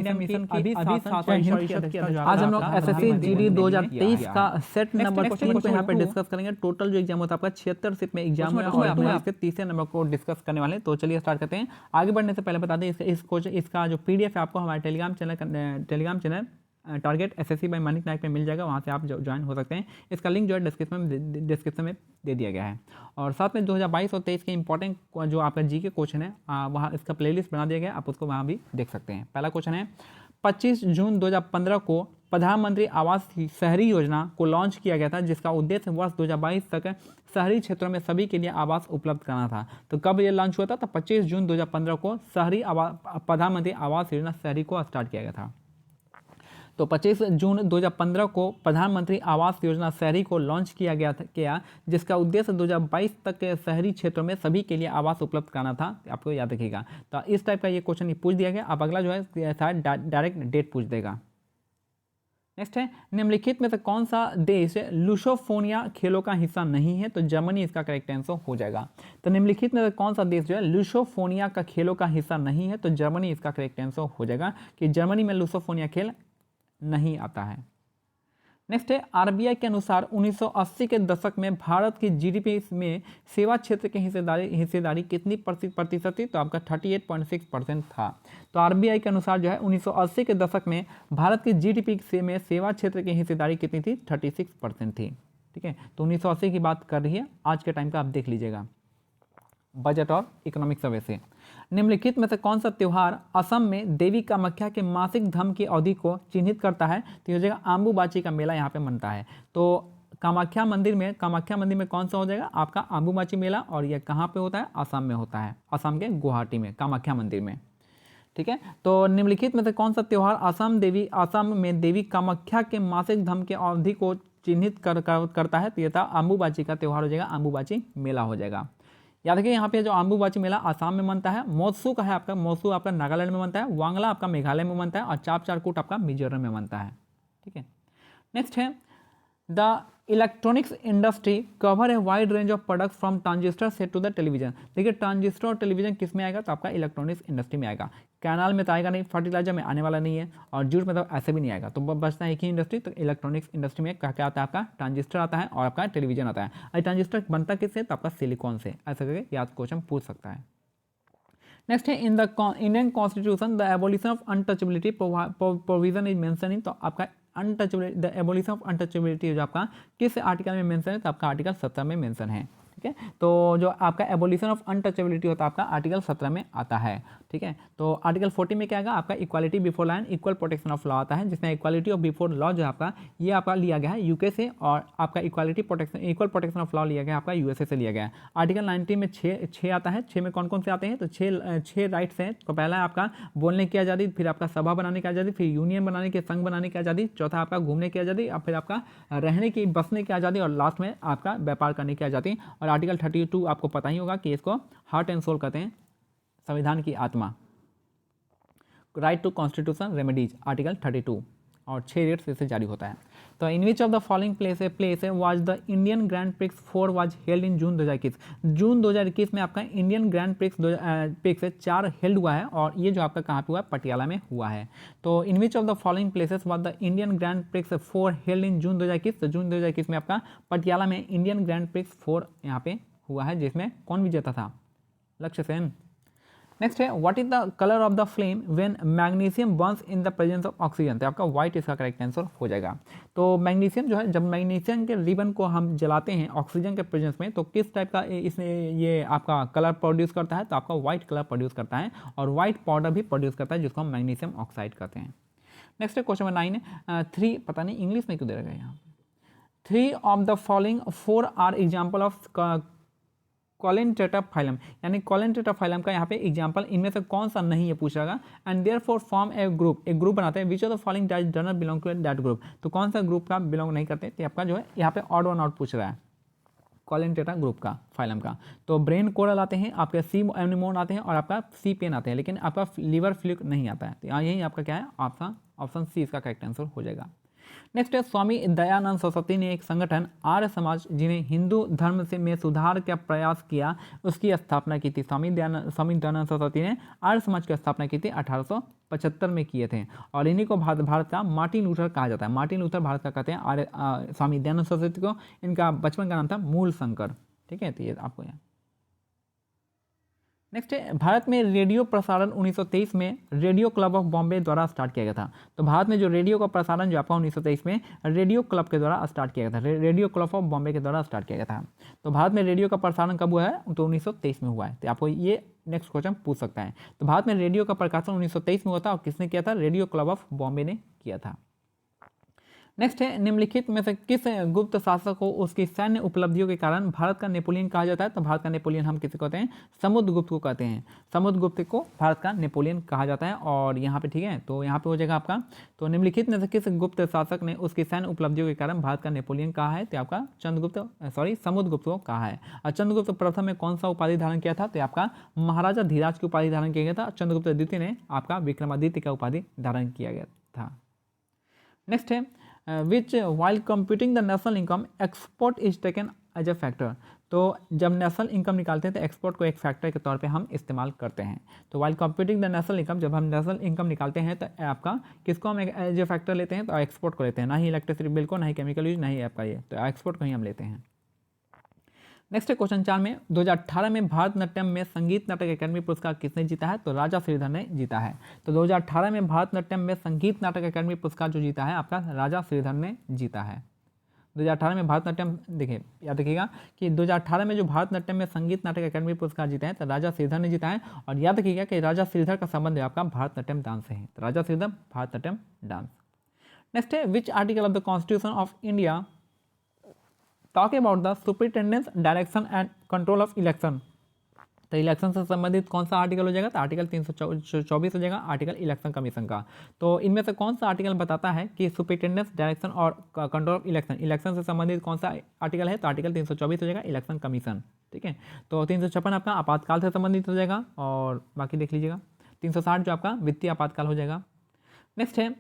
India mission की अभी आज हम लोग एसएससी जीडी 2023 का सेट नंबर 3 को यहाँ पे डिस्कस करेंगे। टोटल जो एग्जाम होता है आपका 76 सेट में एग्जाम है और इसके तीसरे नंबर को डिस्कस करने वाले हैं। तो चलिए स्टार्ट करते हैं। आगे बढ़ने से पहले बता दें इसका जो पीडीएफ है आपको हमारे Telegram channel target SSC by Manik Nayak पे मिल जाएगा, वहाँ से आप ज्वाइन हो सकते हैं। इसका लिंक जो है डिस्क्रिप्शन में दे दिया गया है। और साथ में 2022 और 23 के इंपॉर्टेंट जो आपका जी के क्वेश्चन है वहाँ इसका प्लेलिस्ट बना दिया गया, आप उसको वहाँ भी देख सकते हैं। पहला क्वेश्चन है 25 जून 2015 को प्रधानमंत्री आवास शहरी योजना को लॉन्च किया गया था, जिसका उद्देश्य वर्ष 2022 तक शहरी क्षेत्रों में सभी के लिए आवास उपलब्ध कराना था। तो कब ये लॉन्च हुआ था? तो 25 जून 2015 को प्रधानमंत्री आवास योजना शहरी को स्टार्ट किया गया था। तो 25 जून 2015 को प्रधानमंत्री आवास योजना शहरी को लॉन्च किया गया जिसका उद्देश्य 2022 तक के शहरी क्षेत्रों में सभी के लिए आवास उपलब्ध कराना था। आपको याद रखिएगा। तो इस टाइप का ये क्वेश्चन पूछ दिया गया। अब अगला जो है शायद डायरेक्ट डेट पूछ देगा। नेक्स्ट है निम्नलिखित में से कौन सा देश लुसोफोनिया खेलों का हिस्सा नहीं है? तो जर्मनी इसका करेक्ट आंसर हो जाएगा। तो निम्नलिखित में से कौन सा देश जो है लुसोफोनिया का खेलों का हिस्सा नहीं है? तो जर्मनी इसका करेक्ट आंसर हो जाएगा कि जर्मनी में लुसोफोनिया खेल नहीं आता है। नेक्स्ट है आरबीआई के अनुसार 1980 के दशक में भारत की जीडीपी में सेवा क्षेत्र की हिस्सेदारी कितनी प्रतिशत थी? तो आपका 38.6% था। तो आरबीआई के अनुसार जो है 1980 के दशक में भारत की जीडीपी में सेवा क्षेत्र की हिस्सेदारी कितनी थी? 36% थी। ठीक है, तो 1980 की बात कर रही है। आज के टाइम का आप देख लीजिएगा बजट और इकोनॉमिक सर्वे से। निम्नलिखित में से कौन सा त्यौहार असम में देवी कामाख्या के मासिक धर्म की अवधि को चिन्हित करता है? तो यह हो जाएगा आम्बुबाची का मेला यहाँ पे मनता है। तो कामाख्या मंदिर में कौन सा हो जाएगा? आपका आम्बुबाची मेला। और यह कहाँ पे होता है? असम में होता है, असम के गुवाहाटी में कामाख्या मंदिर में। ठीक है, तो निम्नलिखित में से कौन सा त्यौहार असम में देवी कामाख्या के मासिक धर्म की अवधि को चिन्हित करता है? तो यह था आम्बुबाची का त्यौहार हो जाएगा, आम्बुबाची मेला हो जाएगा। याद रखिए यहाँ पे जो आम्बुबाची मेला आसाम में मनता है, मोत्सू का है आपका, मोत्सू आपका नागालैंड में मनता है, वांगला आपका मेघालय में मनता है और चापचारकूट आपका मिजोरम में मनता है। ठीक है, नेक्स्ट है the electronics industry cover a wide range of products from transistor set to the television. देखिए ट्रांजिस्टर और टेलीविजन किस में आएगा? तो आपका इलेक्ट्रॉनिक्स इंडस्ट्री में आएगा। कैनाल में तो आएगा नहीं, फर्टिलाइजर में आने वाला नहीं है और जूट में तो ऐसे भी नहीं आएगा। तो बचता है एक ही इंडस्ट्री। तो इलेक्ट्रॉनिक्स इंडस्ट्री में क्या आता है? आपका ट्रांजिस्टर आता है और आपका टेलीविजन आता है। और ट्रांजिस्टर बनता किससे? तो आपका सिलिकॉन से। ऐसा करके याद क्वेश्चन पूछ सकता है। नेक्स्ट है in the Indian constitution the abolition of untouchability provision is mention in. तो आपका द एबोलिशन ऑफ अनटचेबिलिटी जो आपका किस आर्टिकल में मेंशन है? तो आपका आर्टिकल 17 में मेंशन है। ठीक है, तो जो आपका एबोलिशन ऑफ अनटचेबिलिटी होता है आपका आर्टिकल 17 में आता है। ठीक है, तो आर्टिकल 40 में क्या आएगा? आपका equality before law and equal protection of law आता है, जिसमें इक्वालिटी ऑफ बिफोर लॉ जो है आपका ये आपका लिया गया है यूके से और आपका इक्वल प्रोटेक्शन ऑफ लॉ लिया गया आपका यूएसए से लिया गया है। आर्टिकल 19 में 6 आता है। 6 में कौन कौन से आते हैं? तो 6 राइट्स हैं। तो पहला है आपका बोलने की आज़ादी, फिर आपका सभा बनाने की आज़ादी, फिर यूनियन बनाने की, संघ बनाने की आज़ादी, चौथा आपका घूमने की आज़ादी और फिर आपका रहने की बसने की आज़ादी और लास्ट में आपका व्यापार करने की आज़ादी। और आर्टिकल 32 आपको पता ही होगा कि इसको हार्ट एंड सोल कहते हैं, संविधान की आत्मा। Right to constitution remedies article 32 और 6 रेट्स इससे जारी होता है। तो in which of the following place was the Indian Grand Prix 4 was held in June 2021। जून 2021 में आपका इंडियन ग्रैंड प्रिक्स 4 हेल्ड हुआ है और ये जो आपका कहाँ पे हुआ है? पटियाला में हुआ है। तो in which of the following places was the Indian Grand Prix 4 held in June 2021। तो जून 2021 में आपका पटियाला में इंडियन ग्रैंड प्रिक्स 4 यहाँ पे हुआ है, जिसमें कौन विजेता था? लक्ष्य सेन। नेक्स्ट है what is the colour of the flame when magnesium Burns in the presence of oxygen. तो आपका व्हाइट इसका करेक्ट आंसर हो जाएगा। तो मैग्नीशियम जो है, जब मैग्नीशियम के रिबन को हम जलाते हैं ऑक्सीजन के प्रेजेंस में, तो किस टाइप का इसमें ये आपका कलर प्रोड्यूस करता है? तो आपका व्हाइट कलर प्रोड्यूस करता है और व्हाइट पाउडर भी प्रोड्यूस करता है, जिसको हम मैग्नीशियम ऑक्साइड कहते हैं। नेक्स्ट है क्वेश्चन नंबर 9 है 3, पता नहीं इंग्लिश में क्यों दे रखा है यहाँ। 3 of the following 4 are example of Coelenterata phylum, यानी कॉलेंटेटा फाइलम का यहाँ पे एग्जांपल इनमें से कौन सा नहीं है पूछा गया। एंड देयरफॉर फॉर्म एक ग्रुप बनाते हैं which of the following does not belong to that group. तो कौन सा ग्रुप का बिलोंग नहीं करते? तो आपका जो है यहाँ पे ऑड वन आउट पूछ रहा है कॉलेंटेटा ग्रुप का, फाइलम का। तो ब्रेन कोरल आते हैं, आपके सी एनिमोन आते हैं और आपका सी पेन आते हैं, लेकिन आपका लीवर फ्लूक नहीं आता है। तो यहाँ यही आपका क्या है? आपका ऑप्शन सी इसका करेक्ट आंसर हो जाएगा। नेक्स्ट है स्वामी दयानंद सरस्वती ने एक संगठन आर्य समाज जिन्हें हिंदू धर्म से में सुधार का प्रयास किया उसकी स्थापना की थी। स्वामी दयानंद सरस्वती ने आर्य समाज की स्थापना की थी 1875 में किए थे और इन्हीं को भारत का मार्टिन लूथर कहा जाता है। मार्टिन लूथर भारत का कहते हैं आर्य स्वामी दयानंद सरस्वती को। इनका बचपन का नाम था मूल शंकर। ठीक है, तो ये आपको यहाँ नेक्स्ट है भारत में रेडियो प्रसारण 1923 में रेडियो क्लब ऑफ बॉम्बे द्वारा स्टार्ट किया गया था। तो भारत में जो रेडियो का प्रसारण जो आपका 1923 में रेडियो क्लब के द्वारा स्टार्ट किया गया था, रेडियो क्लब ऑफ बॉम्बे के द्वारा स्टार्ट किया गया था। तो भारत में रेडियो का प्रसारण कब हुआ है? तो 1923 में हुआ है। तो आपको ये नेक्स्ट क्वेश्चन पूछ सकता है। तो भारत में रेडियो का प्रकाशन 1923 में हुआ था और किसने किया था? रेडियो क्लब ऑफ बॉम्बे ने किया था। नेक्स्ट है निम्नलिखित में से किस गुप्त शासक को उसकी सैन्य उपलब्धियों के कारण भारत का नेपोलियन कहा जाता है? तो भारत का नेपोलियन हम किसे कहते हैं? समुद्रगुप्त को कहते हैं। समुद्रगुप्त को भारत का नेपोलियन कहा जाता है। और यहाँ पे ठीक है, तो यहाँ पे हो जाएगा आपका, तो निम्नलिखित में से किस गुप्त शासक ने उसकी सैन्य उपलब्धियों के कारण भारत का नेपोलियन कहा है? तो आपका समुद्रगुप्त को कहा है। और चंद्रगुप्त प्रथम में कौन सा उपाधि धारण किया था? तो आपका महाराजा धीराज की उपाधि धारण किया गया था। चंद्रगुप्त द्वितीय ने आपका विक्रमादित्य का उपाधि धारण किया गया था। नेक्स्ट है which while computing the national income export is taken as a factor। तो जब नेशनल इनकम निकालते हैं तो एक्सपोर्ट को एक फैक्टर के तौर पे हम इस्तेमाल करते हैं। तो while computing the national income, जब हम नेशनल इनकम निकालते हैं तो आपका किसको हम एज ए फैक्टर लेते हैं? तो एक्सपोर्ट को लेते हैं, ना ही इलेक्ट्रिसिटी बिल को, ना ही केमिकल यूज, ना ही आपका ये, तो एक्सपोर्ट को ही हम लेते हैं। नेक्स्ट है क्वेश्चन 4 में 2018 में भारतनाट्यम में संगीत नाटक अकादमी पुरस्कार किसने जीता है? तो राजा श्रीधर ने जीता है। तो 2018 में भारतनाट्यम में संगीत नाटक अकादमी पुरस्कार जो जीता है आपका राजा श्रीधर ने जीता है। 2018 में भारतनाट्यम, देखिए याद रखिएगा कि 2018 में जो भारतनाट्यम में संगीत नाटक अकादमी पुरस्कार जीता है तो राजा श्रीधर ने जीता है। और याद रखिएगा कि राजा श्रीधर का संबंध है आपका भारतनाट्यम डांस से है। तो राजा श्रीधर, भारतनाट्यम डांस। नेक्स्ट है which article of the constitution of India talk about the superintendence direction and control of election. तो इलेक्शन से संबंधित कौन सा आर्टिकल हो जाएगा? तो आर्टिकल 324 हो जाएगा, आर्टिकल इलेक्शन कमीशन का। तो इनमें से कौन सा आर्टिकल बताता है कि सुपरिटेंडेंस डायरेक्शन और कंट्रोल ऑफ इलेक्शन से संबंधित कौन सा आर्टिकल है? तो आर्टिकल 324 हो जाएगा, इलेक्शन कमीशन। ठीक है, तो 356 आपका आपातकाल से संबंधित हो जाएगा और बाकी देख लीजिएगा। 360 जो आपका वित्तीय आपातकाल हो जाएगा। नेक्स्ट है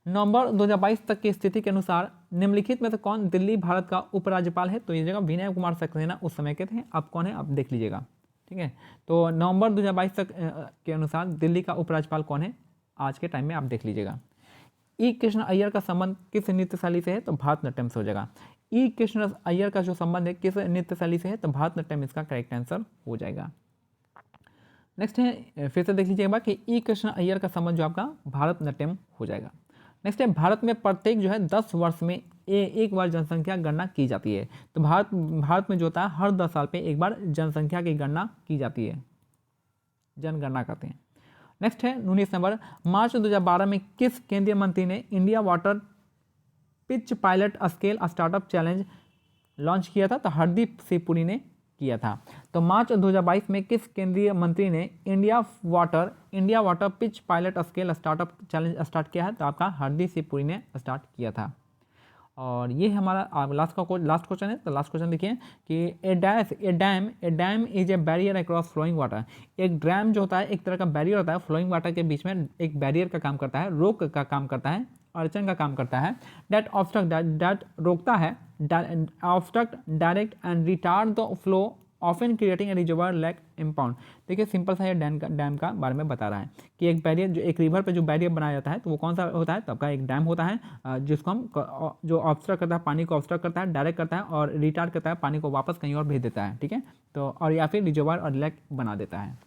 नवंबर 2022 तक की स्थिति के अनुसार निम्नलिखित में से कौन दिल्ली भारत का उपराज्यपाल है? तो ये जगह विनय कुमार सक्सेना उस समय के थे। अब कौन है आप देख लीजिएगा। ठीक है, तो नवंबर 2022 तक के अनुसार दिल्ली का उपराज्यपाल कौन है आज के टाइम में आप देख लीजिएगा। ई कृष्ण अय्यर का संबंध किस नृत्य शैली से है? तो भारतनाट्यम से हो जाएगा। ई कृष्ण अय्यर का जो संबंध है किस नृत्य शैली से है? तो भारतनाट्यम इसका करेक्ट आंसर हो जाएगा। नेक्स्ट है फिर से देख लीजिएगा कि ई कृष्ण अय्यर का संबंध जो आपका भारतनाट्यम हो जाएगा। नेक्स्ट है भारत में प्रत्येक जो है 10 वर्ष में एक बार जनसंख्या गणना की जाती है। तो भारत में जो होता है हर 10 साल पे एक बार जनसंख्या की गणना की जाती है, जनगणना करते हैं। नेक्स्ट है 19 नंबर मार्च 2012 में किस केंद्रीय मंत्री ने India water pitch pilot scale startup challenge launch किया था? तो हरदीप सिंह पुरी ने किया था। तो मार्च 2022 में किस केंद्रीय मंत्री ने India water pitch pilot scale startup challenge start किया है? तो आपका हरदीप सिंह पुरी ने स्टार्ट किया था। और ये हमारा लास्ट क्वेश्चन है। तो लास्ट क्वेश्चन देखिए कि a dam is a barrier across flowing water. एक डैम जो होता है एक तरह का बैरियर होता है, फ्लोइंग वाटर के बीच में एक बैरियर का काम करता है, रोक का काम करता है, अड़चन का काम करता है। दैट रोकता है, obstruct direct and retard the flow often creating a reservoir like impound. देखिए सिंपल सा ये डैम का बारे में बता रहा है कि एक बैरियर जो एक रिवर पे जो बैरियर बनाया जाता है तो वो कौन सा होता है? तो आपका एक डैम होता है जिसको हम जो ऑब्स्ट्रक्ट करता है, पानी को ऑब्स्ट्रक्ट करता है, डायरेक्ट करता है और रिटार्ड करता है, पानी को वापस कहीं और भेज देता है। ठीक है, तो और या फिर रिजर्वायर और लेक बना देता है,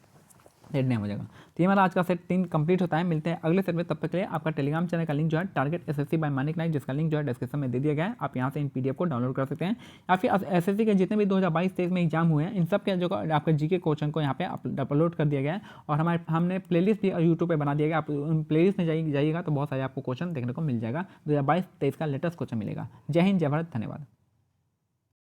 सेट डैम हो जाएगा। तो ये हमारा आज का सेट 3 कंप्लीट होता है। मिलते हैं अगले सेट में, तब तक के लिए आपका टेलीग्राम चैनल का लिंक जो है target SSC by Manik Naik, जिसका लिंक जो है डिस्क्रिप्शन में दे दिया गया है। आप यहाँ से इन पीडीएफ को डाउनलोड कर सकते हैं या फिर एसएससी के जितने भी 2022-23 में एग्जाम हुए हैं इन सब के जो आपके जीके क्वेश्चन को यहाँ पे अपलोड कर दिया गया है। और हमने प्लेलिस्ट भी यूट्यूब पर बना दिया गया। आप उन प्लेलिस्ट में जाइएगा तो बहुत सारे आपको क्वेश्चन देखने को मिल जाएगा। 2022-23 का लेटेस्ट क्वेश्चन मिलेगा। जय हिंद, जय भारत, धन्यवाद।